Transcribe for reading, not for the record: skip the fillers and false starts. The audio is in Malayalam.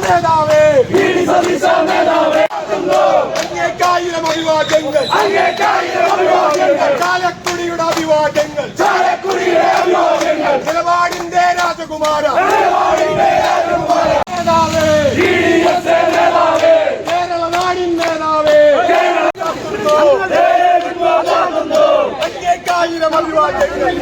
നേതാവേ അങ്ങേക്കായിരം അഭിവാദ്യങ്ങൾ ചാലക്കുടിയുടെ അഭിവാദ്യങ്ങൾ നിലപാടിന്റെ രാജകുമാര നേതാവേ കേരള നാടിൻ നേതാവേ അങ്ങേക്കായിരം അഭിവാദ്യങ്ങൾ